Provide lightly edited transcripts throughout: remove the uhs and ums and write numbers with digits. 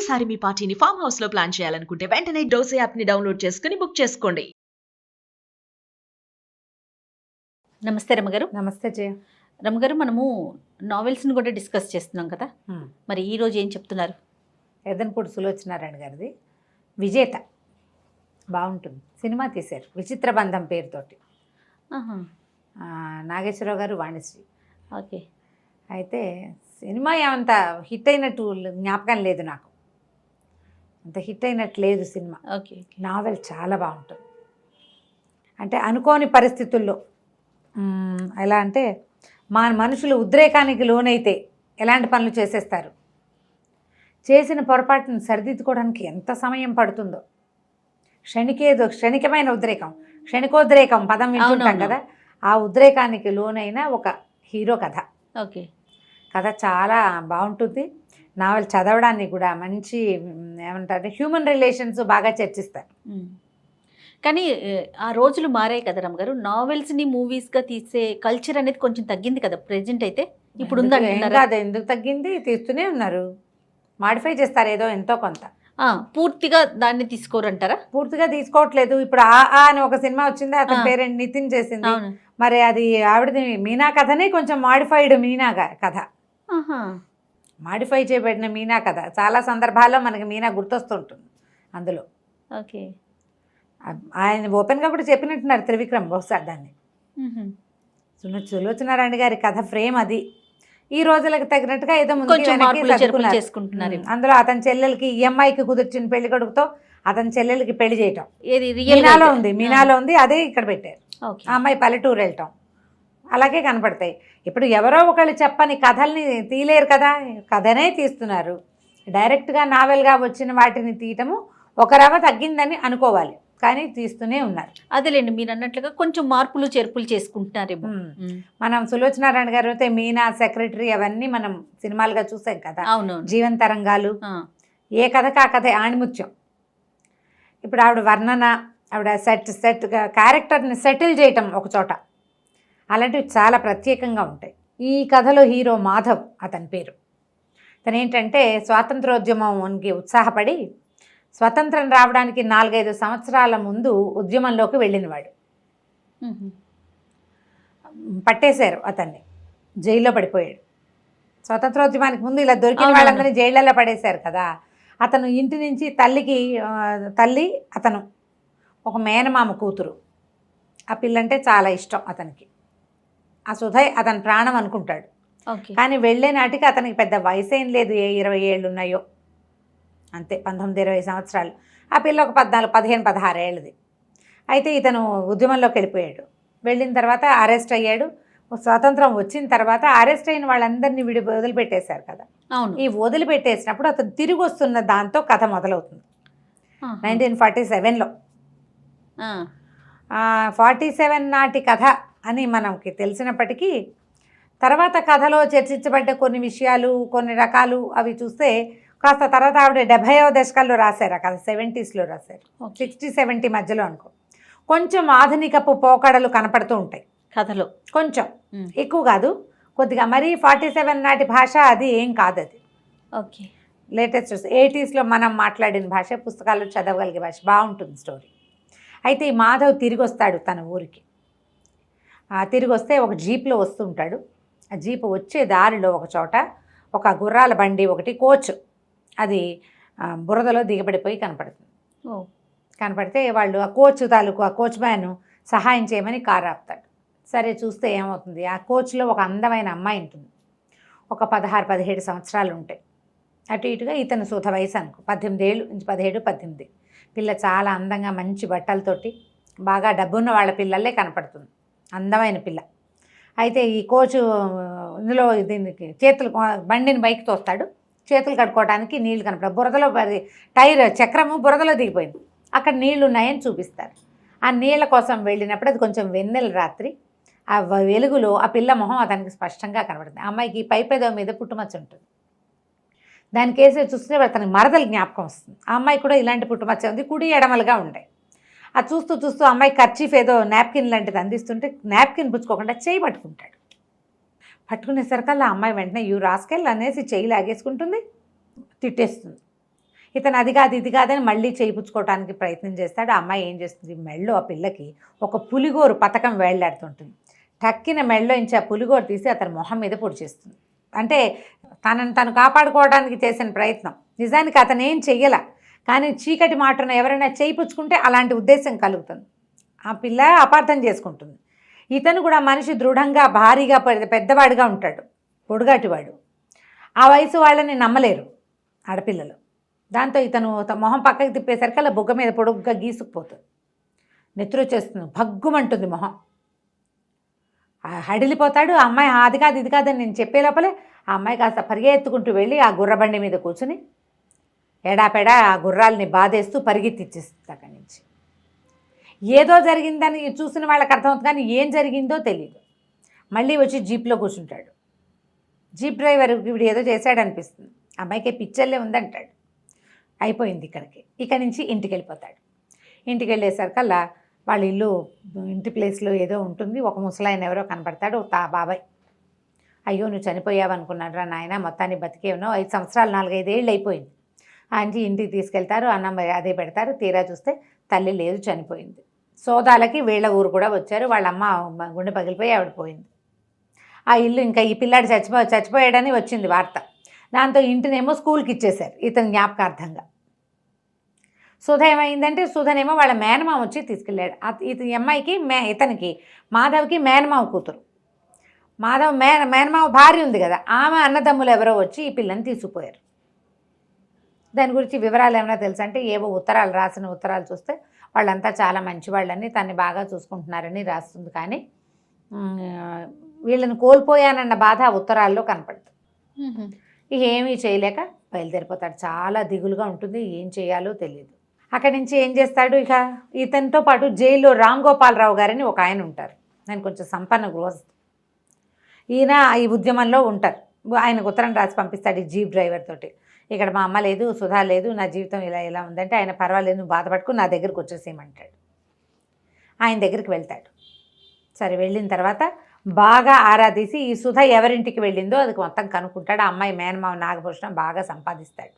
ఈసారి మీ పార్టీని farm house లో ప్లాన్ చేయాలనుకుంటే వెంటనే డోసే యాప్ ని డౌన్లోడ్ చేసుకుని బుక్ చేసుకోండి. నమస్తే రమగారు. నమస్తే జయ. రమగారు, మనము నావెల్స్ని కూడా డిస్కస్ చేస్తున్నాం కదా, మరి ఈ రోజు ఏం చెప్తున్నారు? ఎదన్పూడి సులోచనారాయణ గారిది విజేత బాగుంటుంది. సినిమా తీశారు విచిత్ర బంధం పేరుతోటి. నాగేశ్వరరావు గారు, వాణిశ్రీ. ఓకే. అయితే సినిమా ఏమంత హిట్ అయినట్టు జ్ఞాపకం లేదు నాకు, అంత హిట్ అయినట్టు లేదు సినిమా. ఓకే. నావెల్ చాలా బాగుంటుంది. అంటే అనుకోని పరిస్థితుల్లో ఎలా అంటే మా మనుషులు ఉద్రేకానికి లోనైతే ఎలాంటి పనులు చేసేస్తారు, చేసిన పొరపాటును సరిదిద్దుకోవడానికి ఎంత సమయం పడుతుందో. క్షణికమైన ఉద్రేకం, క్షణికోద్రేకం పదం వింటుంటాం కదా, ఆ ఉద్రేకానికి లోనైన ఒక హీరో కథ. ఓకే. కథ చాలా బాగుంటుంది. నావెల్ చదవడానికి కూడా మంచి ఏమంటారు హ్యూమన్ రిలేషన్స్ బాగా చర్చిస్తారు. కానీ ఆ రోజులు మారాయి కదా రమగారు, నావెల్స్ని మూవీస్గా తీసే కల్చర్ అనేది కొంచెం తగ్గింది కదా ప్రెజెంట్. అయితే ఇప్పుడు కాదు, ఎందుకు తగ్గింది, తీస్తూనే ఉన్నారు, మాడిఫై చేస్తారు ఏదో ఎంతో కొంత. పూర్తిగా దాన్ని తీసుకోరంటారా? పూర్తిగా తీసుకోవట్లేదు. ఇప్పుడు ఆ అని ఒక సినిమా వచ్చింది, అతని పేరెంట్ నితిన్ చేసింది. మరి అది ఆవిడది మీనా కథనే కొంచెం మాడిఫైడ్ మీనా కథ, మాడిఫై చేయబడిన మీనా కథ. చాలా సందర్భాల్లో మనకి మీనా గుర్తొస్తుంటుంది అందులో. ఓకే. ఆయన ఓపెన్గా కూడా చెప్పినట్టున్నారు త్రివిక్రమ్ బహుశా దాన్ని. సులోచనారాయణ గారి కథ ఫ్రేమ్ అది. ఈ రోజులకు తగినట్టుగా ఏదో చేసుకుంటున్నారు. అందులో అతని చెల్లెలకి ఈఎంఐకి కుదిర్చిన పెళ్లి కొడుకుతో అతని చెల్లెలకి పెళ్లి చేయటం మీనాలో ఉంది, అదే ఇక్కడ పెట్టారు. ఆ అమ్మాయి పల్లెటూరు వెళ్ళటం అలాగే కనపడతాయి. ఇప్పుడు ఎవరో ఒకళ్ళు చెప్పని కథల్ని తీయలేరు కదా, కథనే తీస్తున్నారు. డైరెక్ట్గా నావెల్గా వచ్చిన వాటిని తీయటము ఒక రవ తగ్గిందని అనుకోవాలి, కానీ తీస్తూనే ఉన్నారు. అదేలేండి, మీరు అన్నట్లుగా కొంచెం మార్పులు చేర్పులు చేసుకుంటున్నారేమో. మనం సులోచనారాయణ గారు అయితే మీనా, సెక్రటరీ అవన్నీ మనం సినిమాలుగా చూసాం కదా. అవును. జీవన తరంగాలు, ఏ కథకు ఆ కథ ఆణిముత్యం. ఇప్పుడు ఆవిడ వర్ణన, ఆవిడ సెట్ క్యారెక్టర్ని సెటిల్ చేయటం ఒక చోట, అలాంటివి చాలా ప్రత్యేకంగా ఉంటాయి. ఈ కథలో హీరో మాధవ్ అతని పేరు. తను ఏంటంటే స్వాతంత్రోద్యమంకి ఉత్సాహపడి స్వతంత్రం రావడానికి 4-5 సంవత్సరాల ముందు ఉద్యమంలోకి వెళ్ళినవాడు. పట్టేశారు అతన్ని, జైల్లో పడిపోయాడు. స్వతంత్రోద్యమానికి ముందు ఇలా దొరికిన వాళ్ళందరినీ జైళ్ళల్లో పడేశారు కదా. అతను ఇంటి నుంచి తల్లి అతను ఒక మేనమామ కూతురు, ఆ పిల్లంటే చాలా ఇష్టం అతనికి. ఆ సుధయ్ అతని ప్రాణం అనుకుంటాడు. కానీ వెళ్ళే నాటికి అతనికి పెద్ద వయసు ఏం లేదు, 20 ఏళ్ళు ఉన్నాయో అంతే, 19-20 సంవత్సరాలు. ఆ పిల్ల ఒక 14-15-16 ఏళ్ళది. అయితే ఇతను ఉద్యమంలోకి వెళ్ళిపోయాడు. వెళ్ళిన తర్వాత అరెస్ట్ అయ్యాడు. స్వాతంత్రం వచ్చిన తర్వాత అరెస్ట్ అయిన వాళ్ళందరినీ వదిలిపెట్టేశారు కదా. ఈ వదిలిపెట్టేసినప్పుడు అతను తిరిగి వస్తున్న దాంతో కథ మొదలవుతుంది. 1947లో 47 నాటి కథ అని మనకి తెలిసినప్పటికీ తర్వాత కథలో చర్చించబడ్డ కొన్ని విషయాలు, కొన్ని రకాలు అవి చూస్తే కాస్త తర్వాత ఆవిడ 70వ దశకాల్లో రాశారు ఆ కథ, 70sలో రాశారు, 60-70 మధ్యలో అనుకో. కొంచెం ఆధునికపు పోకడలు కనపడుతూ ఉంటాయి కథలో, కొంచెం ఎక్కువ కాదు, కొద్దిగా. మరి 47 నాటి భాష అది ఏం కాదు, అది ఓకే లేటెస్ట్ 80sలో మనం మాట్లాడిన భాష, పుస్తకాల్లో చదవగలిగే భాష, బాగుంటుంది స్టోరీ. అయితే ఈ మాధవ్ తిరిగి వస్తాడు తన ఊరికి. తిరిగి వస్తే ఒక జీప్లో వస్తుంటాడు. ఆ జీప్ వచ్చే దారిలో ఒక చోట ఒక గుర్రాల బండి ఒకటి, కోచ్, అది బురదలో దిగబడిపోయి కనపడుతుంది. కనపడితే వాళ్ళు ఆ కోచ్ తాలూకు ఆ కోచ్ మ్యాన్ సహాయం చేయమని కారు ఆపుతాడు. సరే చూస్తే ఏమవుతుంది, ఆ కోచ్లో ఒక అందమైన అమ్మాయి ఉంటుంది. ఒక 16-17 సంవత్సరాలు ఉంటాయి. అటు ఇటుగా ఇతను సూత వయసు అనుకో, 18 ఏళ్ళు నుంచి 17-18. పిల్ల చాలా అందంగా మంచి బట్టలతోటి బాగా డబ్బున్న వాళ్ళ పిల్లలే కనపడుతుంది, అందమైన పిల్ల. అయితే ఈ కోచు ఇందులో దీనికి చేతులు, బండిని బైక్ తోస్తాడు, చేతులు కడుక్కోవడానికి నీళ్లు కనపడ, బురదలో టైర్ చక్రము బురదలో దిగిపోయింది, అక్కడ నీళ్లు ఉన్నాయని చూపిస్తారు. ఆ నీళ్ళ కోసం వెళ్ళినప్పుడు అది కొంచెం వెన్నెల రాత్రి, ఆ వెలుగులో ఆ పిల్ల మొహం అతనికి స్పష్టంగా కనబడుతుంది. అమ్మాయికి పైపెదవ మీద పుట్టుమచ్చ ఉంటుంది. దాని కేసు చూస్తే అతనికి మరదలు జ్ఞాపకం వస్తుంది. ఆ అమ్మాయి కూడా ఇలాంటి పుట్టుమచ్చ ఉంది, కుడి ఎడమలుగా ఉంటాయి. అది చూస్తూ చూస్తూ అమ్మాయి కర్చీఫ్ ఏదో నాప్కిన్ లాంటిది అందిస్తుంటే నాప్కిన్ పుచ్చుకోకుండా చేయి పట్టుకుంటాడు. పట్టుకునేసరికల్లా అమ్మాయి వెంటనే యూ రాస్కెల్ అనేసి చేయి లాగేసుకుంటుంది, తిట్టేస్తుంది. ఇతను అది కాదు ఇది కాదని మళ్ళీ చేయించుకోవడానికి ప్రయత్నం చేస్తాడు. ఆ అమ్మాయి ఏం చేస్తుంది, మెళ్ళో ఆ పిల్లకి ఒక పులిగోరు పథకం వేళ్లాడుతుంటుంది. టక్కిన మెళ్ళో ఇంచి ఆ పులిగోరు తీసి అతని మొహం మీద పొడి చేస్తుంది. అంటే తనను తను కాపాడుకోవడానికి చేసిన ప్రయత్నం. నిజానికి అతను ఏం చెయ్యాల, కానీ చీకటి మాటను ఎవరైనా చేయించుకుంటే అలాంటి ఉద్దేశం కలుగుతుంది. ఆ పిల్ల అపార్థం చేసుకుంటుంది. ఇతను కూడా మనిషి దృఢంగా భారీగా పెద్దవాడిగా ఉంటాడు, పొడుగాటివాడు. ఆ వయసు వాళ్ళని నమ్మలేరు ఆడపిల్లలు. దాంతో ఇతను మొహం పక్కకి తిప్పేసరికి అలా బుగ్గ మీద పొడుగ్గా గీసుకుపోతుంది. నెత్తురు వచ్చేస్తుంది, భగ్గుమంటుంది మొహం. హడిలిపోతాడు. ఆ అమ్మాయి అది కాదు ఇది కాదని నేను చెప్పే లోపలే ఆ అమ్మాయి కాస్త పరిగెత్తుకుంటూ వెళ్ళి ఆ గుర్రబండి మీద కూర్చుని ఎడాపెడా ఆ గుర్రాలని బాధేస్తూ పరిగెత్తిచ్చేస్తుంది అక్కడి నుంచి. ఏదో జరిగిందని చూసిన వాళ్ళకి అర్థమవుతుంది, కానీ ఏం జరిగిందో తెలియదు. మళ్ళీ వచ్చి జీప్లో కూర్చుంటాడు. జీప్ డ్రైవర్ వీడు ఏదో చేశాడనిపిస్తుంది. అమ్మాయికి పిచ్చర్లే ఉందంటాడు. అయిపోయింది ఇక్కడి నుంచి ఇంటికి వెళ్ళిపోతాడు. ఇంటికి వెళ్ళేసరికల్లా వాళ్ళ ఇల్లు ఇంటి ప్లేస్లో ఏదో ఉంటుంది. ఒక ముసలాయన ఎవరో కనపడతాడు, బాబాయ్. అయ్యో నువ్వు చనిపోయావు అనుకున్నాడు రా నాయన, మొత్తాన్ని బతికే ఉన్నావు, 5 సంవత్సరాలు 4-5 ఏళ్ళు అయిపోయింది. ఆంటీ ఇంటికి తీసుకెళ్తారు, అన్నం అదే పెడతారు. తీరా చూస్తే తల్లి లేదు, చనిపోయింది. సోదాలకి వీళ్ళ ఊరు కూడా వచ్చారు. వాళ్ళ అమ్మ గుండె పగిలిపోయి ఆవిడ పోయింది. ఆ ఇల్లు ఇంకా ఈ పిల్లాడు చచ్చిపోయాడని వచ్చింది వార్త. దాంతో ఇంటినేమో స్కూల్కి ఇచ్చేశారు ఇతని జ్ఞాపకార్థంగా. సుధ ఏమైందంటే, సుధనేమో వాళ్ళ మేనమామ వచ్చి తీసుకెళ్ళాడు. ఇతని అమ్మాయికి ఇతనికి మాధవ్కి మేనమామ కూతురు. మాధవ్ మేనమామ భార్య ఉంది కదా, ఆమె అన్నదమ్ములు ఎవరో వచ్చి ఈ పిల్లని తీసుకుపోయారు. దాని గురించి వివరాలు ఏమైనా తెలుసా అంటే, ఏవో ఉత్తరాలు రాసిన ఉత్తరాలు చూస్తే వాళ్ళంతా చాలా మంచివాళ్ళని, తన్ని బాగా చూసుకుంటున్నారని రాస్తుంది. కానీ వీళ్ళని కోల్పోయానన్న బాధ ఆ ఉత్తరాల్లో కనపడుతుంది. ఇక ఏమీ చేయలేక బయలుదేరిపోతాడు. చాలా దిగులుగా ఉంటుంది, ఏం చేయాలో తెలియదు. అక్కడి నుంచి ఏం చేస్తాడు, ఇక ఇతనితో పాటు జైల్లో రామ్ గోపాలరావు గారని ఒక ఆయన ఉంటారు. ఆయన కొంచెం సంపన్న గృహస్థు. ఈయన ఈ ఉద్యమంలో ఉంటారు. ఆయనకు ఉత్తరం రాసి పంపిస్తాడు ఈ జీప్ డ్రైవర్ తోటి. ఇక్కడ మా అమ్మ లేదు, సుధా లేదు, నా జీవితం ఇలా ఉందంటే ఆయన పర్వాలేదు, నువ్వు బాధపడుకు, నా దగ్గరికి వచ్చేసేయమంటాడు. ఆయన దగ్గరికి వెళ్తాడు. సరే, వెళ్ళిన తర్వాత బాగా ఆరాధీసి ఈ సుధ ఎవరింటికి వెళ్ళిందో అది మొత్తం కనుక్కుంటాడు. ఆ అమ్మాయి మేనమావ నాగభూషణం బాగా సంపాదిస్తాడు.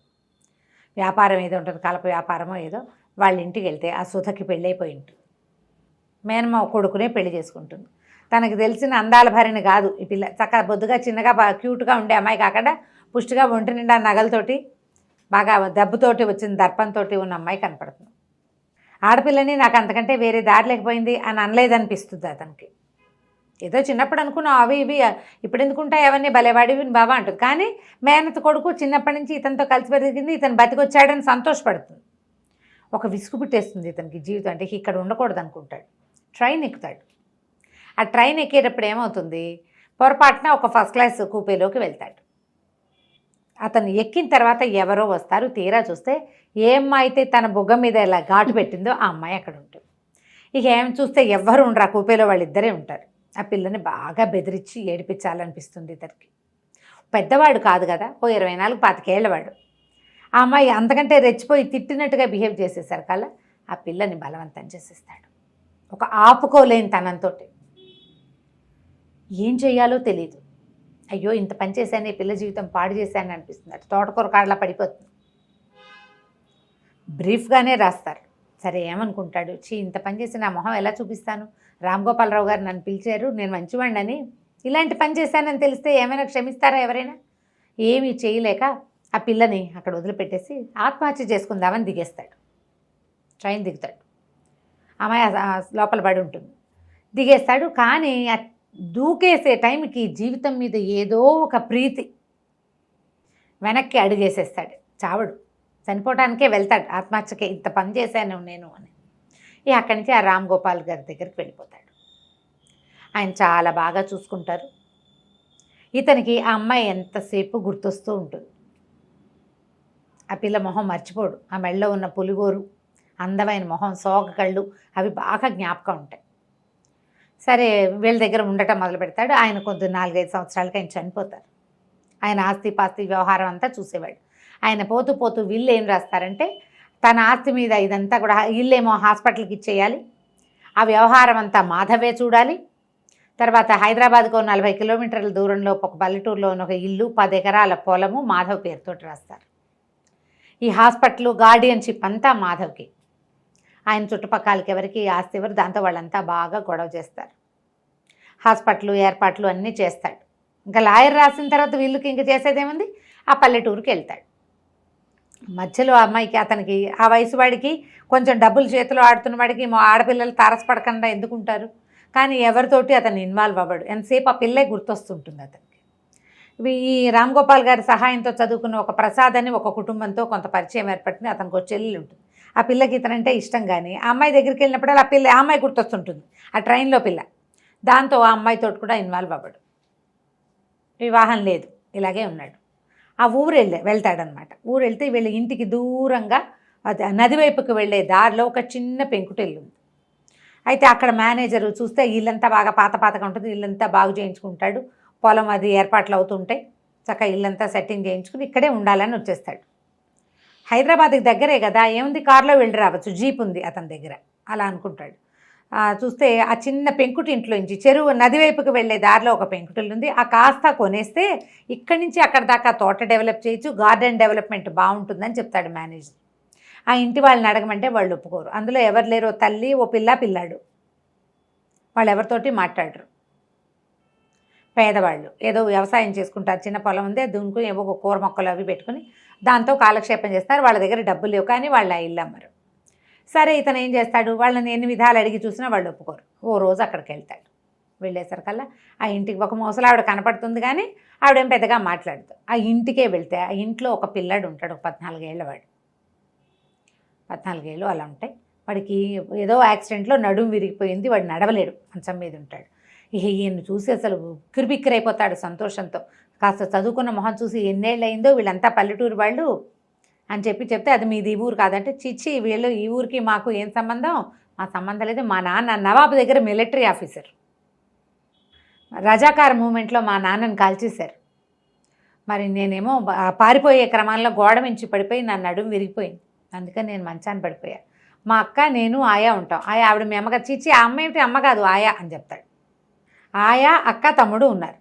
వ్యాపారం ఏదో ఉంటుంది, కలప వ్యాపారమో ఏదో. వాళ్ళ ఇంటికి వెళ్తే ఆ సుధకి పెళ్ళైపోయి ఉంటుంది. మేనమావ కొడుకునే పెళ్లి చేసుకుంటుంది. తనకు తెలిసిన అందాల భార్యని కాదు ఈ పిల్ల. చక్కగా బొద్దుగా చిన్నగా బాగా క్యూట్గా ఉండే అమ్మాయి కాకుండా పుష్టిగా ఒంటి నిండా నగలతోటి బాగా దెబ్బతోటి వచ్చిన దర్పంతో ఉన్న అమ్మాయి కనపడుతుంది. ఆడపిల్లని నాకు అంతకంటే వేరే దారి లేకపోయింది అని అనలేదనిపిస్తుంది అతనికి. ఏదో చిన్నప్పుడు అనుకున్నావు అవి ఇవి ఇప్పుడు ఎందుకుంటాయి అవన్నీ భలేవాడివి బాబా అంటుంది. కానీ మేనత కొడుకు చిన్నప్పటి నుంచి ఇతనితో కలిసి పెరిగింది, ఇతను బతికొచ్చాడని సంతోషపడుతుంది. ఒక విసుగు పుట్టేస్తుంది ఇతనికి జీవితం అంటే, ఇక్కడ ఉండకూడదు అనుకుంటాడు. ట్రైన్ ఎక్కుతాడు. ఆ ట్రైన్ ఎక్కేటప్పుడు ఏమవుతుంది, పొరపాటున ఒక ఫస్ట్ క్లాస్ కూపేలోకి వెళ్తాడు. అతను ఎక్కిన తర్వాత ఎవరో వస్తారు. తీరా చూస్తే ఏ అమ్మాయి అయితే తన బుగ్గ మీద ఇలా ఘాటు పెట్టిందో ఆ అమ్మాయి అక్కడ ఉంటుంది. ఇక ఏం చూస్తే ఎవ్వరు ఉండరు, ఆ కూపేలో వాళ్ళిద్దరే ఉంటారు. ఆ పిల్లని బాగా బెదిరించి ఏడిపించాలనిపిస్తుంది ఇతనికి. పెద్దవాడు కాదు కదా, 24-25 ఏళ్ళవాడు. ఆ అమ్మాయి అంతకంటే రెచ్చిపోయి తిట్టినట్టుగా బిహేవ్ చేసేసరి కల్లా ఆ పిల్లని బలవంతం చేసేస్తాడు. ఒక ఆపుకోలేని తనంతో. ఏం చేయాలో తెలీదు. అయ్యో ఇంత పని చేశాను, ఈ పిల్ల జీవితం పాడు చేశాను అనిపిస్తుంది. అటు తోటకూర కాడలా పడిపోతుంది. బ్రీఫ్గానే రాస్తారు. సరే ఏమనుకుంటాడు, ఇంత పని చేసి నా మొహం ఎలా చూపిస్తాను, రామ్ గోపాలరావు గారు నన్ను పిలిచారు, నేను మంచివాడిని, ఇలాంటి పని చేశానని తెలిస్తే ఏమైనా క్షమిస్తారా ఎవరైనా? ఏమీ చేయలేక ఆ పిల్లని అక్కడ వదిలిపెట్టేసి ఆత్మహత్య చేసుకుందామని దిగేస్తాడు. ట్రైన్ దిగుతాడు. అమ్మాయి లోపల పడి ఉంటుంది. దిగేస్తాడు. కానీ దూకేసే టైంకి జీవితం మీద ఏదో ఒక ప్రీతి వెనక్కి అడుగేసేస్తాడు. చావడు, చనిపోవడానికే వెళ్తాడు. ఆత్మహత్యకే ఇంత పని చేశాను నేను అని. అక్కడి నుంచి ఆ రామ్ గోపాల్ గారి దగ్గరికి వెళ్ళిపోతాడు. ఆయన చాలా బాగా చూసుకుంటారు. ఇతనికి ఆ అమ్మాయి ఎంతసేపు గుర్తొస్తూ ఉంటుంది. ఆ పిల్ల మొహం మర్చిపోడు. ఆ మెళ్ళలో ఉన్న పులిగోరు, అందమైన మొహం, సోగ కళ్ళు అవి బాగా జ్ఞాపకం ఉంటాయి. సరే వీళ్ళ దగ్గర ఉండటం మొదలు పెడతాడు. ఆయన కొంత 4-5 సంవత్సరాలకి ఆయన చనిపోతారు. ఆయన ఆస్తి పాస్తి వ్యవహారం అంతా చూసేవాడు. ఆయన పోతూ పోతూ వీళ్ళు ఏం రాస్తారంటే, తన ఆస్తి మీద ఇదంతా కూడా ఇల్లేమో హాస్పిటల్కి ఇచ్చేయాలి, ఆ వ్యవహారం అంతా మాధవే చూడాలి, తర్వాత హైదరాబాద్కు 40 కిలోమీటర్ల దూరంలో ఒక పల్లెటూరులో ఉన్న ఒక ఇల్లు, 10 ఎకరాల పొలము మాధవ్ పేరుతోటి రాస్తారు. ఈ హాస్పిటల్ గార్డియన్షిప్ అంతా మాధవ్కి. ఆయన చుట్టుపక్కలకి ఎవరికి ఆస్తి ఎవరు, దాంతో వాళ్ళంతా బాగా గొడవ చేస్తారు. హాస్పిటల్ ఏర్పాట్లు అన్నీ చేస్తాడు. ఇంకా లాయర్ రాసిన తర్వాత వీళ్ళకి ఇంక చేసేదేముంది, ఆ పల్లెటూరుకి వెళ్తాడు. మధ్యలో అమ్మాయికి, అతనికి ఆ వయసు వాడికి కొంచెం డబ్బులు చేతిలో ఆడుతున్న వాడికి ఆడపిల్లలు తారసపడకుండా ఎందుకుంటారు, కానీ ఎవరితోటి అతను ఇన్వాల్వ్ అవ్వడు. ఎంతసేపు ఆ పిల్లే గుర్తొస్తుంటుంది అతనికి. ఈ రామ్ గోపాల్ గారి సహాయంతో చదువుకున్న ఒక ప్రసాద్ అని ఒక కుటుంబంతో కొంత పరిచయం ఏర్పడింది. అతనికి ఒక చెల్లెలు ఉంటుంది. ఆ పిల్లకి ఇతనంటే ఇష్టం, కానీ ఆ అమ్మాయి దగ్గరికి వెళ్ళినప్పుడు ఆ అమ్మాయి గుర్తొస్తుంటుంది, ఆ ట్రైన్లో పిల్ల. దాంతో ఆ అమ్మాయితో కూడా ఇన్వాల్వ్ అవ్వడు. వివాహం లేదు, ఇలాగే ఉన్నాడు. ఆ ఊరు వెళ్తాడనమాట. ఊరు వెళ్తే వీళ్ళ ఇంటికి దూరంగా అది నది వైపుకి వెళ్ళే దారిలో ఒక చిన్న పెంకుటిల్లు ఉంది. అయితే అక్కడ మేనేజరు చూస్తే ఇల్లంతా బాగా పాతగా ఉంటుంది, ఇల్లంతా బాగు చేయించుకుంటాడు. పొలం అది ఏర్పాట్లు అవుతుంటాయి. చక్కగా ఇల్లంతా సెట్టింగ్ చేయించుకుని ఇక్కడే ఉండాలని వచ్చేస్తాడు. హైదరాబాద్కి దగ్గరే కదా, ఏముంది కారులో వెళ్ళి రావచ్చు, జీప్ ఉంది అతని దగ్గర, అలా అనుకుంటాడు. చూస్తే ఆ చిన్న పెంకుటి ఇంట్లోంచి చెరువు నది వైపుకి వెళ్ళే దారిలో ఒక పెంకుటిల్లు ఉంది. ఆ కాస్త కొనేస్తే ఇక్కడి నుంచి అక్కడ దాకా తోట డెవలప్ చేయొచ్చు, గార్డెన్ డెవలప్మెంట్ బాగుంటుందని చెప్తాడు మేనేజర్. ఆ ఇంటి వాళ్ళని అడగమంటే వాళ్ళు ఒప్పుకోరు. అందులో ఎవరు లేరో తల్లి, ఓ పిల్లాడు. వాళ్ళు ఎవరితోటి మాట్లాడరు. పేదవాళ్ళు ఏదో వ్యవసాయం చేసుకుంటారు, చిన్న పొలం ఉంది, దున్నుకుని ఏవో ఒక కూర మొక్కలు అవి పెట్టుకుని దాంతో కాలక్షేపం చేస్తారు. వాళ్ళ దగ్గర డబ్బులు లేవు, కానీ వాళ్ళు ఆ ఇల్లు అమ్మరు. సరే, ఇతను ఏం చేస్తాడు, వాళ్ళని ఎన్ని విధాలు అడిగి చూసినా వాళ్ళు ఒప్పుకోరు. ఓ రోజు అక్కడికి వెళ్తాడు. వెళ్ళేసరికల్లా ఆ ఇంటికి ఒక ముసలావిడ కనపడుతుంది, కానీ ఆవిడేం పెద్దగా మాట్లాడదు. ఆ ఇంటికే వెళ్తే ఆ ఇంట్లో ఒక పిల్లాడు ఉంటాడు, ఒక 14 ఏళ్ళ వాడు. 14 ఏళ్ళు అలా ఉంటాయి. వాడికి ఏదో యాక్సిడెంట్లో నడుము విరిగిపోయింది, వాడు నడవలేడు, మంచం మీద ఉంటాడు. ఈయన్ని చూసి అసలు కిరిబిక్కిరైపోతాడు సంతోషంతో. కాస్త చదువుకున్న మొహం చూసి ఎన్నేళ్ళు అయిందో, వీళ్ళంతా పల్లెటూరు వాళ్ళు అని చెప్తే అది మీది ఈ ఊరు కాదంటే, చిచ్చి వీళ్ళు ఈ ఊరికి మాకు ఏం సంబంధం, మా సంబంధం లేదు. మా నాన్న నవాబు దగ్గర మిలిటరీ ఆఫీసర్, రజాకార్ మూమెంట్లో మా నాన్నని కాల్చేశారు. మరి నేనేమో పారిపోయే క్రమంలో గోడ మించి పడిపోయి నా నడుము విరిగిపోయింది, అందుకని నేను మంచాన్ని పడిపోయా. మా అక్క నేను ఆయా ఉంటాం. ఆవిడ మీ అమ్మగారు, చిచ్చి ఆ అమ్మ ఏమిటి, అమ్మ కాదు ఆయా అని చెప్తాడు. ఆయా, అక్క, తమ్ముడు ఉన్నారు.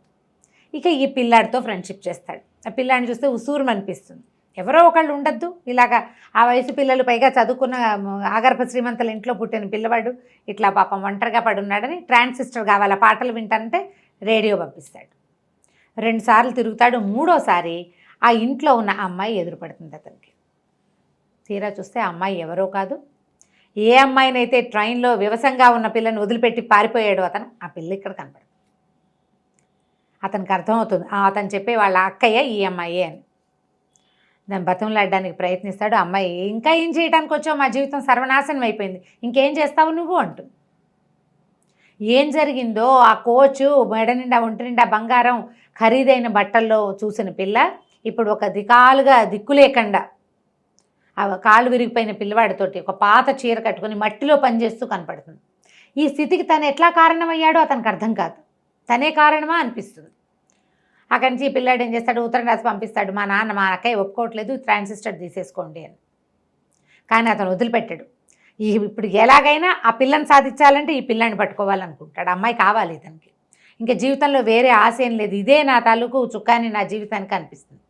ఇక ఈ పిల్లాడితో ఫ్రెండ్షిప్ చేస్తాడు. ఆ పిల్లాడిని చూస్తే ఉసూరుని అనిపిస్తుంది. ఎవరో ఒకళ్ళు ఉండద్దు ఇలాగా, ఆ వయసు పిల్లలు, పైగా చదువుకున్న ఆగర్భ శ్రీమంతుల ఇంట్లో పుట్టిన పిల్లవాడు ఇట్లా పాపం ఒంటరిగా పడున్నాడని ట్రాన్సిస్టర్ కావాలి, పాటలు వింటానంటే రేడియో పంపిస్తాడు. 2 సార్లు తిరుగుతాడు. 3వసారి ఆ ఇంట్లో ఉన్న అమ్మాయి ఎదురుపడుతుంది అతనికి. తీరా చూస్తే ఆ అమ్మాయి ఎవరో కాదు, ఏ అమ్మాయినైతే ట్రైన్లో వివసంగా ఉన్న పిల్లని వదిలిపెట్టి పారిపోయాడు అతను, ఆ పిల్ల ఇక్కడ కనపడదు. అతనికి అర్థమవుతుంది, అతను చెప్పే వాళ్ళ అక్కయ్య ఈ అమ్మాయే అని. దాన్ని బతంలాడడానికి ప్రయత్నిస్తాడు. అమ్మాయి, ఇంకా ఏం చేయడానికి వచ్చావు, మా జీవితం సర్వనాశనం అయిపోయింది, ఇంకేం చేస్తావు నువ్వు అంటుంది. ఏం జరిగిందో ఆ కోచు మెడ నిండా ఒంటి నిండా బంగారం ఖరీదైన బట్టల్లో చూసిన పిల్ల ఇప్పుడు ఒక దిక్కు లేకుండా ఆ కాళ్ళు విరిగిపోయిన పిల్లవాడితోటి ఒక పాత చీర కట్టుకుని మట్టిలో పనిచేస్తూ కనపడుతుంది. ఈ స్థితికి తను ఎట్లా కారణమయ్యాడో అతనికి అర్థం కాదు, తనే కారణమా అనిపిస్తుంది. అక్కడి నుంచి ఈ పిల్లాడు ఏం చేస్తాడు, ఉత్తరం రాసి పంపిస్తాడు, మా నాన్న మా అక్కయ్య ఒప్పుకోవట్లేదు, ట్రాన్సిస్టర్ తీసేసుకోండి అని. కానీ అతను వదిలిపెట్టాడు. ఇప్పుడు ఎలాగైనా ఆ పిల్లని సాధించాలంటే ఈ పిల్లని పట్టుకోవాలనుకుంటాడు. అమ్మాయి కావాలి ఇతనికి, ఇంకా జీవితంలో వేరే ఆశ ఏం లేదు, ఇదే నా తాలూకు చుక్కాని నా జీవితానికి అనిపిస్తుంది.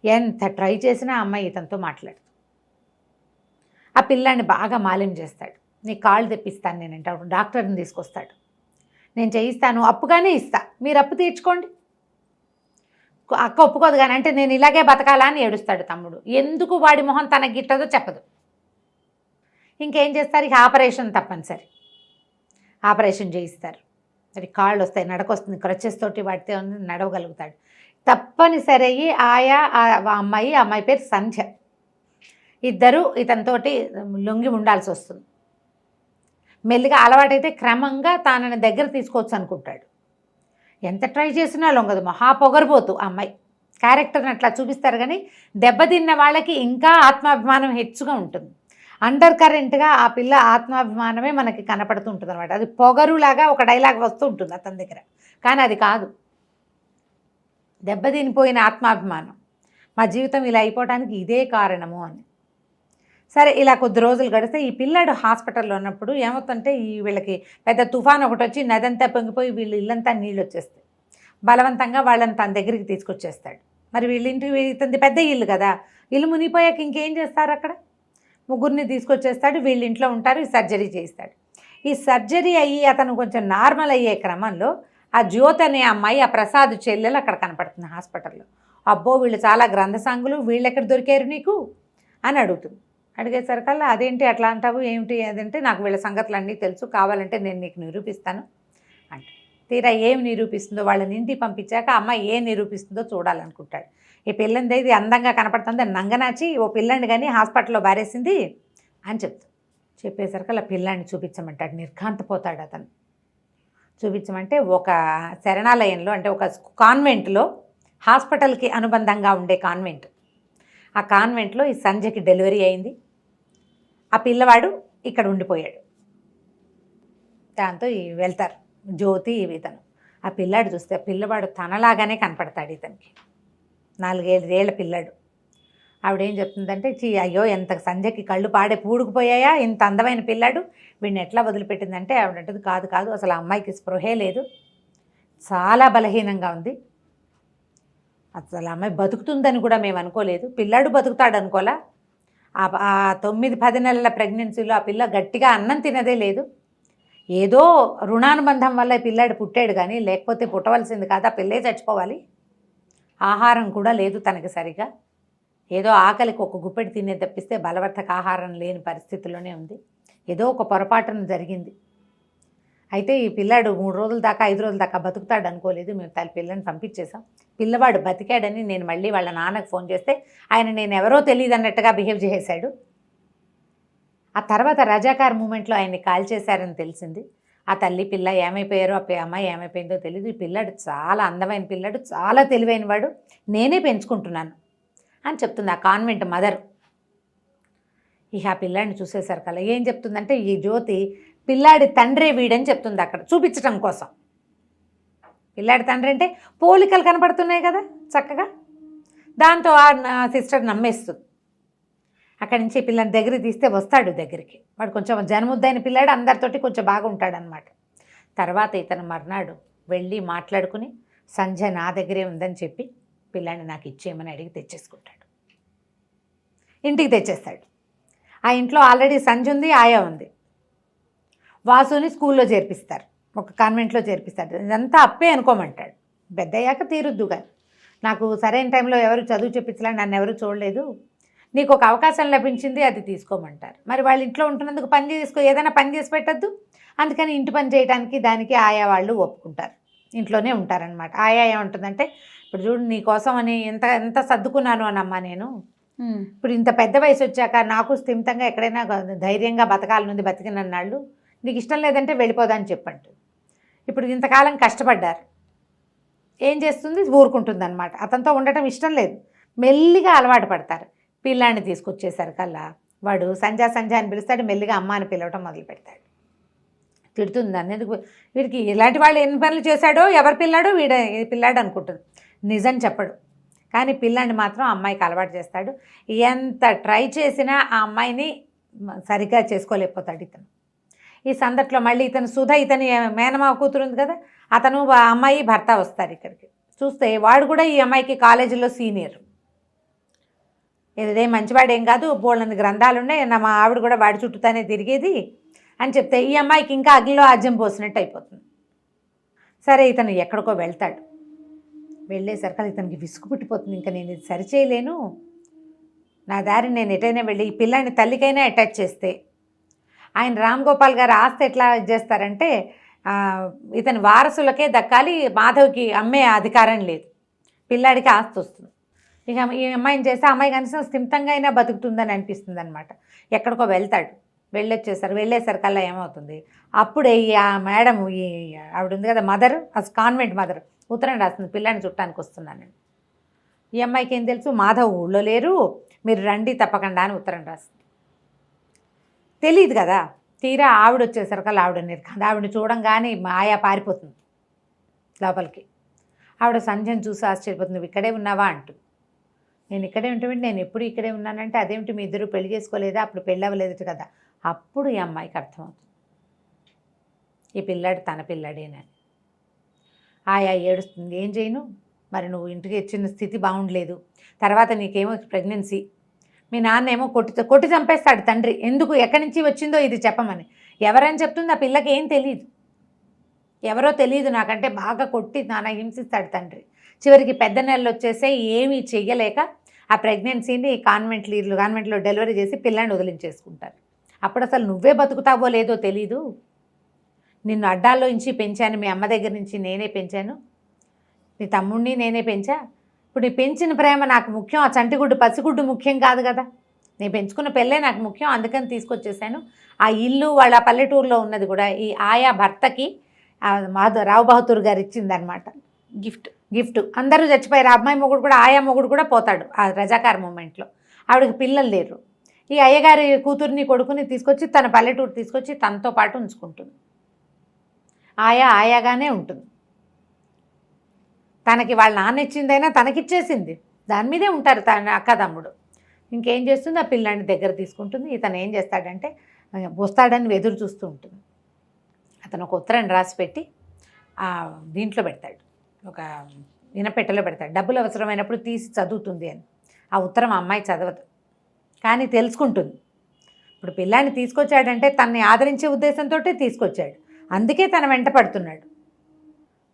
ఎంత ట్రై చేసినా అమ్మాయి ఇతనితో మాట్లాడు. ఆ పిల్లాన్ని బాగా మాలిం చేస్తాడు. నీ కాళ్ళు తెప్పిస్తాను నేనంటే అప్పుడు డాక్టర్ని తీసుకొస్తాడు. నేను చేయిస్తాను, అప్పుగానే ఇస్తా, మీరు అప్పు తీర్చుకోండి. అక్క ఒప్పుకోదు, కానీ అంటే నేను ఇలాగే బతకాలా అని ఏడుస్తాడు తమ్ముడు. ఎందుకు వాడి మొహం తనకి గిట్టదో చెప్పదు. ఇంకేం చేస్తారు, ఇక ఆపరేషన్ తప్పనిసరి, ఆపరేషన్ చేయిస్తారు. మరి కాళ్ళు వస్తాయి, నడకొస్తుంది, క్రచెస్ తోటి వాటితో నడవగలుగుతాడు. తప్పనిసరి ఆయా అమ్మాయి పేరు సంధ్య. ఇద్దరు ఇతనితోటి లొంగి ఉండాల్సి వస్తుంది. మెల్లిగా అలవాటైతే క్రమంగా తనని దగ్గర తీసుకోవచ్చు అనుకుంటాడు. ఎంత ట్రై చేసినా లొంగదు, మహాపొగరబోతు అమ్మాయి. క్యారెక్టర్ని అట్లా చూపిస్తారు, కానీ దెబ్బతిన్న వాళ్ళకి ఇంకా ఆత్మాభిమానం హెచ్చుగా ఉంటుంది. అండర్ కరెంట్గా ఆ పిల్ల ఆత్మాభిమానమే మనకి కనపడుతూ ఉంటుంది అనమాట. అది పొగరులాగా ఒక డైలాగ్ వస్తూ ఉంటుంది అతని దగ్గర, కానీ అది కాదు, దెబ్బతినిపోయిన ఆత్మాభిమానం. మా జీవితం ఇలా అయిపోవడానికి ఇదే కారణము అని. సరే, ఇలా కొద్ది రోజులు గడిస్తే ఈ పిల్లాడు హాస్పిటల్లో ఉన్నప్పుడు ఏమవుతుంటే వీళ్ళకి పెద్ద తుఫాన్ ఒకటి వచ్చి నదంతా పొంగిపోయి వీళ్ళు ఇల్లంతా నీళ్ళు వచ్చేస్తాయి. బలవంతంగా వాళ్ళని తన దగ్గరికి తీసుకొచ్చేస్తాడు. మరి వీళ్ళింటి ఇతని పెద్ద ఇల్లు కదా, ఇల్లు మునిగిపోయాక ఇంకేం చేస్తారు అక్కడ? ముగ్గురిని తీసుకొచ్చేస్తాడు, వీళ్ళ ఇంట్లో ఉంటారు, ఈ సర్జరీ చేస్తాడు. ఈ సర్జరీ అయ్యి అతను కొంచెం నార్మల్ అయ్యే క్రమంలో ఆ జ్యోతి అనే అమ్మాయి, ఆ ప్రసాద్ చెల్లెలు అక్కడ కనపడుతుంది హాస్పిటల్లో. అబ్బో వీళ్ళు చాలా గ్రంథసాంగులు, వీళ్ళు ఎక్కడ దొరికారు నీకు అని అడుగుతుంది. అడిగేసరికల్లా అదేంటి అట్లా అంటావు, ఏమిటి అదంటే, నాకు వీళ్ళ సంగతులన్నీ తెలుసు, కావాలంటే నేను నీకు నిరూపిస్తాను అంటే, తీరా ఏం నిరూపిస్తుందో వాళ్ళని ఇంటికి పంపించాక అమ్మాయి ఏం నిరూపిస్తుందో చూడాలనుకుంటాడు. ఈ పిల్లంది ఇది అందంగా కనపడుతుంది, నంగనాచి ఓ పిల్లని కానీ హాస్పిటల్లో బారేసింది అని చెప్తాడు. చెప్పేసరికల్లా పిల్లాన్ని చూపించమంటాడు. నిర్ఘాంతపోతాడు అతను. చూపించమంటే ఒక శరణాలయంలో, అంటే ఒక కాన్వెంట్లో, హాస్పిటల్కి అనుబంధంగా ఉండే కాన్వెంట్, ఆ కాన్వెంట్లో ఈ సంజయ్కి డెలివరీ అయింది. ఆ పిల్లవాడు ఇక్కడ ఉండిపోయాడు. దాంతో వెళ్తారు జ్యోతి ఇతను. ఆ పిల్లాడు చూస్తే ఆ పిల్లవాడు తనలాగానే కనపడతాడు ఇతనికి, 4 ఏళ్ల పిల్లాడు. ఆవిడేం చెప్తుందంటే, అయ్యో ఎంత సంజయ్కి కళ్ళు పాడే పూడుకుపోయాయా, ఇంత అందమైన పిల్లాడు, వీడిని ఎట్లా వదిలిపెట్టిందంటే, ఆవిడంటుంది కాదు అసలు ఆ అమ్మాయికి స్పృహే లేదు, చాలా బలహీనంగా ఉంది, అసలు అమ్మాయి బతుకుతుందని కూడా మేము అనుకోలేదు, పిల్లాడు బతుకుతాడు అనుకోలా, ఆ 9-10 నెలల ప్రెగ్నెన్సీలో ఆ పిల్ల గట్టిగా అన్నం తినదే లేదు, ఏదో రుణానుబంధం వల్ల ఈ పిల్లాడు పుట్టాడు, కానీ లేకపోతే పుట్టవలసింది కాదు, ఆ పిల్లే చచ్చిపోవాలి, ఆహారం కూడా లేదు తనకి సరిగా, ఏదో ఆకలికి ఒక గుప్పెడు తినే తప్పిస్తే బలవర్ధక ఆహారం లేని పరిస్థితుల్లోనే ఉంది, ఏదో ఒక పొరపాటున జరిగింది. అయితే ఈ పిల్లాడు 3 రోజుల దాకా 5 రోజుల దాకా బతుకుతాడు అనుకోలేదు, మేము పిల్లని పంపించేసాం. పిల్లవాడు బతికాడని నేను మళ్ళీ వాళ్ళ నాన్నకు ఫోన్ చేస్తే ఆయన నేను ఎవరో తెలియదు అన్నట్టుగా బిహేవ్ చేశాడు. ఆ తర్వాత రజాకార్ మూమెంట్లో ఆయన్ని కాల్ చేశారని తెలిసింది. ఆ తల్లి పిల్ల ఏమైపోయారో, ఆ అమ్మాయి ఏమైపోయిందో తెలియదు. ఈ పిల్లాడు చాలా అందమైన పిల్లాడు, చాలా తెలివైన వాడు, నేనే పెంచుకుంటున్నాను అని చెప్తుంది ఆ కాన్వెంట్ మదర్. ఇక ఆ పిల్లాడిని చూసేసరికల్లా ఏం చెప్తుందంటే, ఈ జ్యోతి పిల్లాడి తండ్రే వీడని చెప్తుంది అక్కడ చూపించటం కోసం. పిల్లాడి తండ్రి అంటే పోలికలు కనపడుతున్నాయి కదా చక్కగా, దాంతో ఆ సిస్టర్ నమ్మేస్తుంది. అక్కడి నుంచి పిల్లని దగ్గరికి తీస్తే వస్తాడు దగ్గరికి, వాడు కొంచెం జనముద్దైన పిల్లాడు, అందరితోటి కొంచెం బాగుంటాడనమాట. తర్వాత ఇతను మర్నాడు వెళ్ళి మాట్లాడుకుని సంజయ్ నా దగ్గరే ఉందని చెప్పి పిల్లాన్ని నాకు ఇచ్చేయమని అడిగి తెచ్చేసుకుంటాడు. ఇంటికి తెచ్చేస్తాడు. ఆ ఇంట్లో ఆల్రెడీ సంజయ్ ఉంది, ఆయా ఉంది. వాసుని స్కూల్లో చేర్పిస్తారు, ఒక కాన్వెంట్లో చేర్పిస్తాడు. ఇదంతా అప్పే అనుకోమంటాడు, పెద్దయ్యాక తీరుద్దు కానీ, నాకు సరైన టైంలో ఎవరు చదువు చెప్పించలే, నన్ను ఎవరు చూడలేదు, నీకు ఒక అవకాశం లభించింది, అది తీసుకోమంటారు. మరి వాళ్ళ ఇంట్లో ఉంటున్నందుకు పని చేసుకో, ఏదైనా పని చేసి పెట్టద్దు. అందుకని ఇంటి పని చేయడానికి దానికి ఆయా వాళ్ళు ఒప్పుకుంటారు, ఇంట్లోనే ఉంటారనమాట. ఆయా ఏముంటుందంటే, ఇప్పుడు చూడు నీ కోసం అని ఎంత సర్దుకున్నాను అనమ్మా నేను, ఇప్పుడు ఇంత పెద్ద వయసు వచ్చాక నాకు స్థిమితంగా ఎక్కడైనా ధైర్యంగా బతకాలనుంది, బతికినన్నాళ్ళు, నీకు ఇష్టం లేదంటే వెళ్ళిపోదని చెప్పంటు. ఇప్పుడు ఇంతకాలం కష్టపడ్డారు, ఏం చేస్తుంది, ఊరుకుంటుంది అనమాట. అతనితో ఉండటం ఇష్టం లేదు, మెల్లిగా అలవాటు పడతారు. పిల్లాన్ని తీసుకొచ్చేసరికల్లా వాడు సంజయ్ అని పిలుస్తాడు, మెల్లిగా అమ్మ అని పిలవటం మొదలు పెడతాడు. తిడుతుంది అన్నేందుకు, వీడికి ఇలాంటి వాళ్ళు ఎన్ని పనులు చేశాడో, ఎవరి పిల్లాడో పిల్లాడు అనుకుంటుంది, నిజం చెప్పడు. కానీ పిల్లాన్ని మాత్రం అమ్మాయికి అలవాటు చేస్తాడు. ఎంత ట్రై చేసినా ఆ అమ్మాయిని సరిగ్గా చేసుకోలేకపోతాడు ఇతను. ఈ సందట్లో మళ్ళీ ఇతను సుధ, ఇతని మేనమావ కూతురు ఉంది కదా, అతను అమ్మాయి భర్త వస్తారు ఇక్కడికి. చూస్తే వాడు కూడా ఈ అమ్మాయికి కాలేజీలో సీనియర్, ఇదే మంచివాడేం కాదు, బోళ్ళని గ్రంథాలు ఉన్నాయి, మా ఆవిడ కూడా వాడి చుట్టూతానే తిరిగేది అని చెప్తే ఈ అమ్మాయికి ఇంకా అగ్నిలో ఆజ్యం పోసినట్టు అయిపోతుంది. సరే ఇతను ఎక్కడికో వెళ్తాడు. వెళ్ళేసరికి ఇతనికి విసుగు పుట్టిపోతుంది, ఇంకా నేను ఇది సరిచేయలేను, నా దారి నేను ఎటైనా వెళ్ళి ఈ పిల్లాన్ని తల్లికైనా అటాచ్ చేస్తే, ఆయన రామ్ గోపాల్ గారు ఆస్తి ఎట్లా చేస్తారంటే, ఇతని వారసులకే దక్కాలి, మాధవ్కి అమ్మే అధికారం లేదు, పిల్లాడికి ఆస్తి వస్తుంది. ఇక ఈ అమ్మాయిని చేస్తే అమ్మాయి కనీసం స్థిమితంగా అయినా బతుకుతుందని అనిపిస్తుంది అనమాట. ఎక్కడికో వెళ్తాడు. వెళ్ళేసరికల్లా ఏమవుతుంది, అప్పుడే ఆ మేడం, ఈ ఆవిడ ఉంది కదా మదర్, కాన్వెంట్ మదర్ ఉత్తరం రాస్తుంది, పిల్లాన్ని చుట్టానికి వస్తున్నానని. ఈ అమ్మాయికి ఏం తెలుసు, మాధవ్ ఊళ్ళో లేరు, మీరు రండి తప్పకుండా అని ఉత్తరం రాస్తుంది. తెలియదు కదా. తీరా ఆవిడ వచ్చేసరికల్లా ఆవిడని చూడంగానే మాయా పారిపోతుంది లోపలికి. ఆవిడ సంజయ్ చూసి ఆశ్చర్యపోతుంది, నువ్వు ఇక్కడే ఉన్నావా అంటూ. నేను ఇక్కడే ఉంటామంటే, నేను ఎప్పుడు ఇక్కడే ఉన్నానంటే, అదేమిటి మీ ఇద్దరు పెళ్లి చేసుకోలేదా, అప్పుడు పెళ్ళి అవ్వలేదు కదా. అప్పుడు ఈ అమ్మాయికి అర్థమవుతుంది ఈ పిల్లాడు తన పిల్లాడేనని. ఆయా ఏడుస్తుంది, ఏం చేయను, మరి నువ్వు ఇంటికి వచ్చిన స్థితి బాగుండలేదు, తర్వాత నీకేమో ప్రెగ్నెన్సీ, మీ నాన్నేమో కొట్టి చంపేస్తాడు తండ్రి. ఎందుకు, ఎక్కడి నుంచి వచ్చిందో ఇది చెప్పమని. ఎవరని చెప్తుంది ఆ పిల్లకి ఏం తెలియదు, ఎవరో తెలియదు నాకంటే బాగా కొట్టి నాన్న హింసిస్తాడు తండ్రి. చివరికి పెద్ద నెలలు వచ్చేసే ఏమీ చెయ్యలేక ఆ ప్రెగ్నెన్సీని కాన్వెంట్లో డెలివరీ చేసి పిల్లాన్ని వదిలించేసుకుంటారు. అప్పుడు అసలు నువ్వే బతుకుతావో లేదో తెలీదు, నిన్ను అడ్డాల్లో నుంచి పెంచాను, మీ అమ్మ దగ్గర నుంచి నేనే పెంచాను, నీ తమ్ముడిని నేనే పెంచా, ఇప్పుడు నీ పెంచిన ప్రేమ నాకు ముఖ్యం, ఆ చంటిగుడ్డు పసిగుడ్డు ముఖ్యం కాదు కదా, నేను పెంచుకున్న పెళ్ళే నాకు ముఖ్యం, అందుకని తీసుకొచ్చేసాను. ఆ ఇల్లు వాళ్ళ పల్లెటూరులో ఉన్నది కూడా ఈ ఆయా భర్తకి రావు బహదూర్ గారు ఇచ్చిందనమాట గిఫ్ట్. అందరూ చచ్చిపోయారు, అమ్మాయి మొగుడు కూడా ఆయా మొగుడు కూడా పోతాడు ఆ రజాకార్ మూమెంట్లో. ఆవిడకి పిల్లలు లేరు. ఈ అయ్యగారి కూతుర్ని కొడుకుని తీసుకొచ్చి తన పల్లెటూరు తీసుకొచ్చి తనతో పాటు ఉంచుకుంటుంది. ఆయాగానే ఉంటుంది. తనకి వాళ్ళ నాన్న ఇచ్చిందైనా తనకిచ్చేసింది, దాని మీదే ఉంటారు తన అక్క తమ్ముడు. ఇంకేం చేస్తుంది, ఆ పిల్లాన్ని దగ్గర తీసుకుంటుంది. ఇతను ఏం చేస్తాడంటే వస్తాడని ఎదురు చూస్తూ ఉంటుంది. అతను ఒక ఉత్తరాన్ని రాసి పెట్టి దీంట్లో పెడతాడు, ఒక వినపెట్టెలో పెడతాడు, డబ్బులు అవసరమైనప్పుడు తీసి చదువుతుంది అని. ఆ ఉత్తరం అమ్మాయి చదవదు, కానీ తెలుసుకుంటుంది. ఇప్పుడు పిల్లాన్ని తీసుకొచ్చాడంటే తనని ఆదరించే ఉద్దేశంతో తీసుకొచ్చాడు, అందుకే తన వెంట పడుతున్నాడు.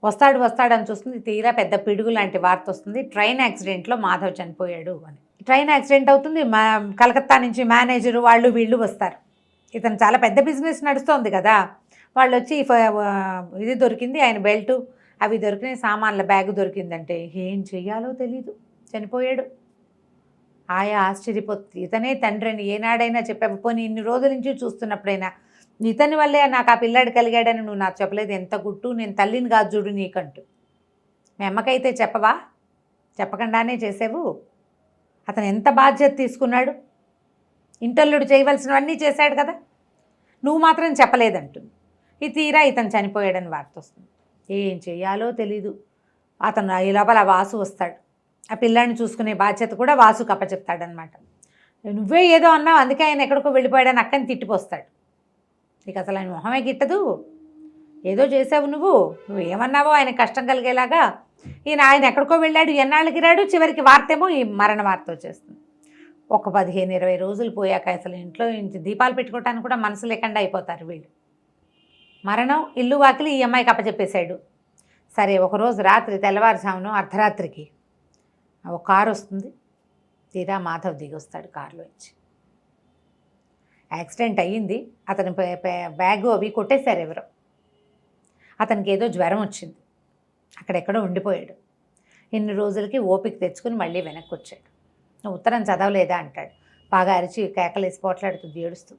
వస్తాడని చూస్తుంది, తీరా పెద్ద పిడుగు లాంటి వార్త వస్తుంది, ట్రైన్ యాక్సిడెంట్లో మాధవ్ చనిపోయాడు అని. ట్రైన్ యాక్సిడెంట్ అవుతుంది, కలకత్తా నుంచి మేనేజరు వాళ్ళు వీళ్ళు వస్తారు. ఇతను చాలా పెద్ద బిజినెస్ నడుస్తోంది కదా, వాళ్ళు వచ్చి ఇది దొరికింది, ఆయన బెల్టు అవి దొరికినాయి, సామాన్ల బ్యాగ్ దొరికిందంటే ఏం చెయ్యాలో తెలీదు, చనిపోయాడు. ఆయా ఆశ్చర్యపోతుంది, ఇతనే తండ్రి అని ఏనాడైనా చెప్పావు, పోనీ ఇన్ని రోజుల నుంచి చూస్తున్నప్పుడైనా ఇతని వల్లే నాకు ఆ పిల్లాడు కలిగాడని నువ్వు నాకు చెప్పలేదు, ఎంత గుట్టు, నేను తల్లిని కాదు చూడు నీకంటూ. మీ అమ్మకైతే చెప్పవా, చెప్పకుండానే చేసావు. అతను ఎంత బాధ్యత తీసుకున్నాడు, ఇంటల్లుడు చేయవలసినవన్నీ చేశాడు కదా, నువ్వు మాత్రం చెప్పలేదంటుంది. ఈ తీరా ఇతను చనిపోయాడని వార్త వస్తుంది, ఏం చెయ్యాలో తెలీదు. అతను ఈ లోపల వాసు వస్తాడు, ఆ పిల్లాడిని చూసుకునే బాధ్యత కూడా వాసుకు అప్పచెప్తాడనమాట. నువ్వే ఏదో అన్నావు, అందుకే ఆయన ఎక్కడికో వెళ్ళిపోయాడని అక్కని తిట్టిపోస్తాడు. నీకు అసలు ఆయన మొహమే గిట్టదు, ఏదో చేసావు నువ్వు ఏమన్నావో ఆయన కష్టం కలిగేలాగా. ఆయన ఎక్కడికో వెళ్ళాడు, ఎన్నాళ్ళకి రాడు, చివరికి వార్తేమో ఈ మరణ వార్త వచ్చేస్తుంది. ఒక 15-20 రోజులు పోయాక అసలు ఇంట్లో దీపాలు పెట్టుకోవటానికి కూడా మనసు లేకుండా అయిపోతారు వీళ్ళు. మరణం, ఇల్లు వాకిలి ఈ అమ్మాయికి అప్పచెప్పేశాడు. సరే, ఒకరోజు రాత్రి తెల్లవారుజామున అర్ధరాత్రికి ఒక కారు వస్తుంది, తీరా మాధవ్ దిగి వస్తాడు కారులో వచ్చి. యాక్సిడెంట్ అయ్యింది, అతని బ్యాగు అవి కొట్టేశారు ఎవరో. అతనికి ఏదో జ్వరం వచ్చింది, అక్కడెక్కడో ఉండిపోయాడు. ఇన్ని రోజులకి ఓపిక తెచ్చుకుని మళ్ళీ వెనక్కి వచ్చాడు. ఉత్తరం చదవలేదా అంటాడు, బాగా అరిచి కేకలేసి పోట్లాడుతుంది ఏడుస్తూ.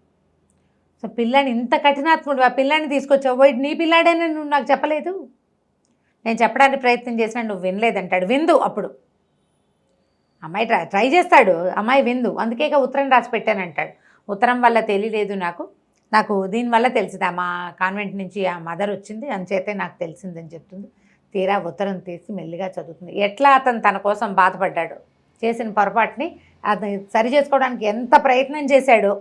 సో పిల్లాన్ని ఇంత కఠినాత్ముడు, ఆ పిల్లాన్ని తీసుకొచ్చావు, పోయి నీ పిల్లాడని నువ్వు నాకు చెప్పలేదు, నేను చెప్పడానికి ప్రయత్నం చేసినా నువ్వు వినలేదంటాడు. విందు అప్పుడు అమ్మాయి ట్రై చేస్తాడు, అమ్మాయి విందు, అందుకే ఉత్తరం రాసి పెట్టానంటాడు. ఉత్తరం వల్ల తెలియలేదు నాకు దీనివల్ల తెలిసింది, మా కాన్వెంట్ నుంచి ఆ మదర్ వచ్చింది, అంచేతే నాకు తెలిసిందని చెప్తుంది. తీరా ఉత్తరం తీసి మెల్లిగా చదువుతుంది. ఎట్లా అతను తన కోసం బాధపడ్డాడు, చేసిన పొరపాటుని అతను సరి చేసుకోవడానికి ఎంత ప్రయత్నం చేశాడో.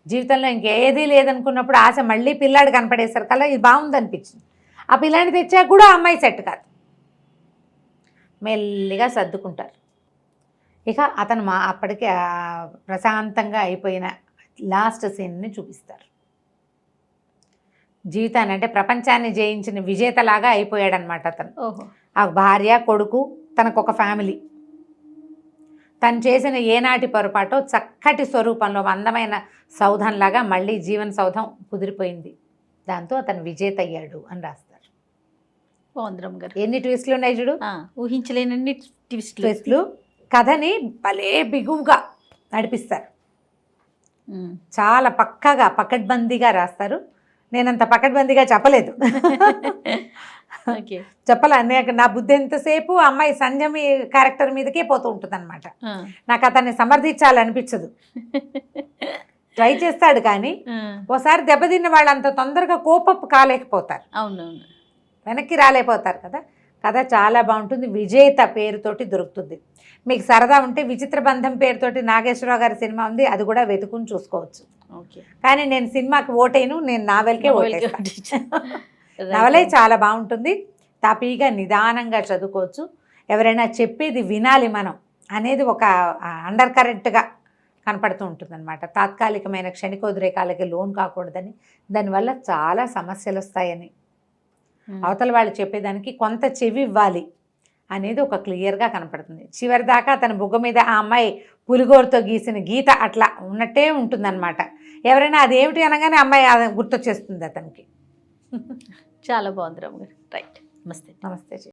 జీవితంలో ఇంకేదీ లేదనుకున్నప్పుడు ఆశ మళ్ళీ పిల్లాడు కనపడేసరి కల్లా ఇది బాగుందనిపించింది. ఆ పిల్లాడిని తెచ్చాక కూడా అమ్మాయి సెట్ కాదు, మెల్లిగా సర్దుకుంటారు. ఇక అతను అప్పటికే ప్రశాంతంగా అయిపోయిన లాస్ట్ సీన్ని చూపిస్తారు. జీవితాన్ని అంటే ప్రపంచాన్ని జయించిన విజేతలాగా అయిపోయాడనమాట అతను. ఆ భార్య, కొడుకు, తనకొక ఫ్యామిలీ. తను చేసిన ఏనాటి పొరపాటో చక్కటి స్వరూపంలో అందమైన సౌధంలాగా మళ్ళీ జీవన సౌధం కుదిరిపోయింది, దాంతో అతను విజేత అయ్యాడు అని రాస్తారు. బాగుంది గారు, ఎన్ని ట్విస్టులు ఉన్నాయి చూడు, ఊహించలేనన్ని ట్విస్టులు. కథని భలే బిగువుగా నడిపిస్తారు, చాలా పక్కగా పకడ్బందీగా రాస్తారు. నేనంత పకడ్బందీగా చెప్పలేదు, చెప్పాలి. నా బుద్ధి ఎంతసేపు అమ్మాయి సంజమి క్యారెక్టర్ మీదకే పోతూ ఉంటుంది అనమాట. నాకు అతన్ని సమర్థించాలనిపించదు, ట్రై చేస్తాడు కానీ ఓసారి దెబ్బతిన్న వాళ్ళు అంత తొందరగా కోపప్ కాలేకపోతారు, అవునవును, వెనక్కి రాలేకపోతారు కదా. కథ చాలా బాగుంటుంది, విజేత పేరుతోటి దొరుకుతుంది. మీకు సరదా ఉంటే విచిత్ర బంధం పేరుతోటి నాగేశ్వరరావు గారి సినిమా ఉంది, అది కూడా వెతుకుని చూసుకోవచ్చు. కానీ నేను సినిమాకి ఓటేను, నేను నావెల్కే ఓటేస్తాను. నవలే చాలా బాగుంటుంది, తాపీగా నిదానంగా చదువుకోవచ్చు. ఎవరైనా చెప్పేది వినాలి మనం, అనేది ఒక అండర్ కరెంట్గా కనపడుతూ ఉంటుందన్నమాట. తాత్కాలికమైన క్షణికోద్రేకాలకి లోన్ కాకూడదని, దానివల్ల చాలా సమస్యలు వస్తాయని, అవతల వాళ్ళు చెప్పేదానికి కొంత చెవి ఇవ్వాలి అనేది ఒక క్లియర్గా కనపడుతుంది. చివరి దాకా అతని బుగ్గ మీద ఆ అమ్మాయి పులిగోరుతో గీసిన గీత అట్లా ఉన్నట్టే ఉంటుందన్నమాట. ఎవరైనా అదేమిటి అనగానే అమ్మాయి గుర్తొచ్చేస్తుంది అతనికి. చాలా బాగుంది రమ్మగారు. రైట్. నమస్తే. నమస్తే.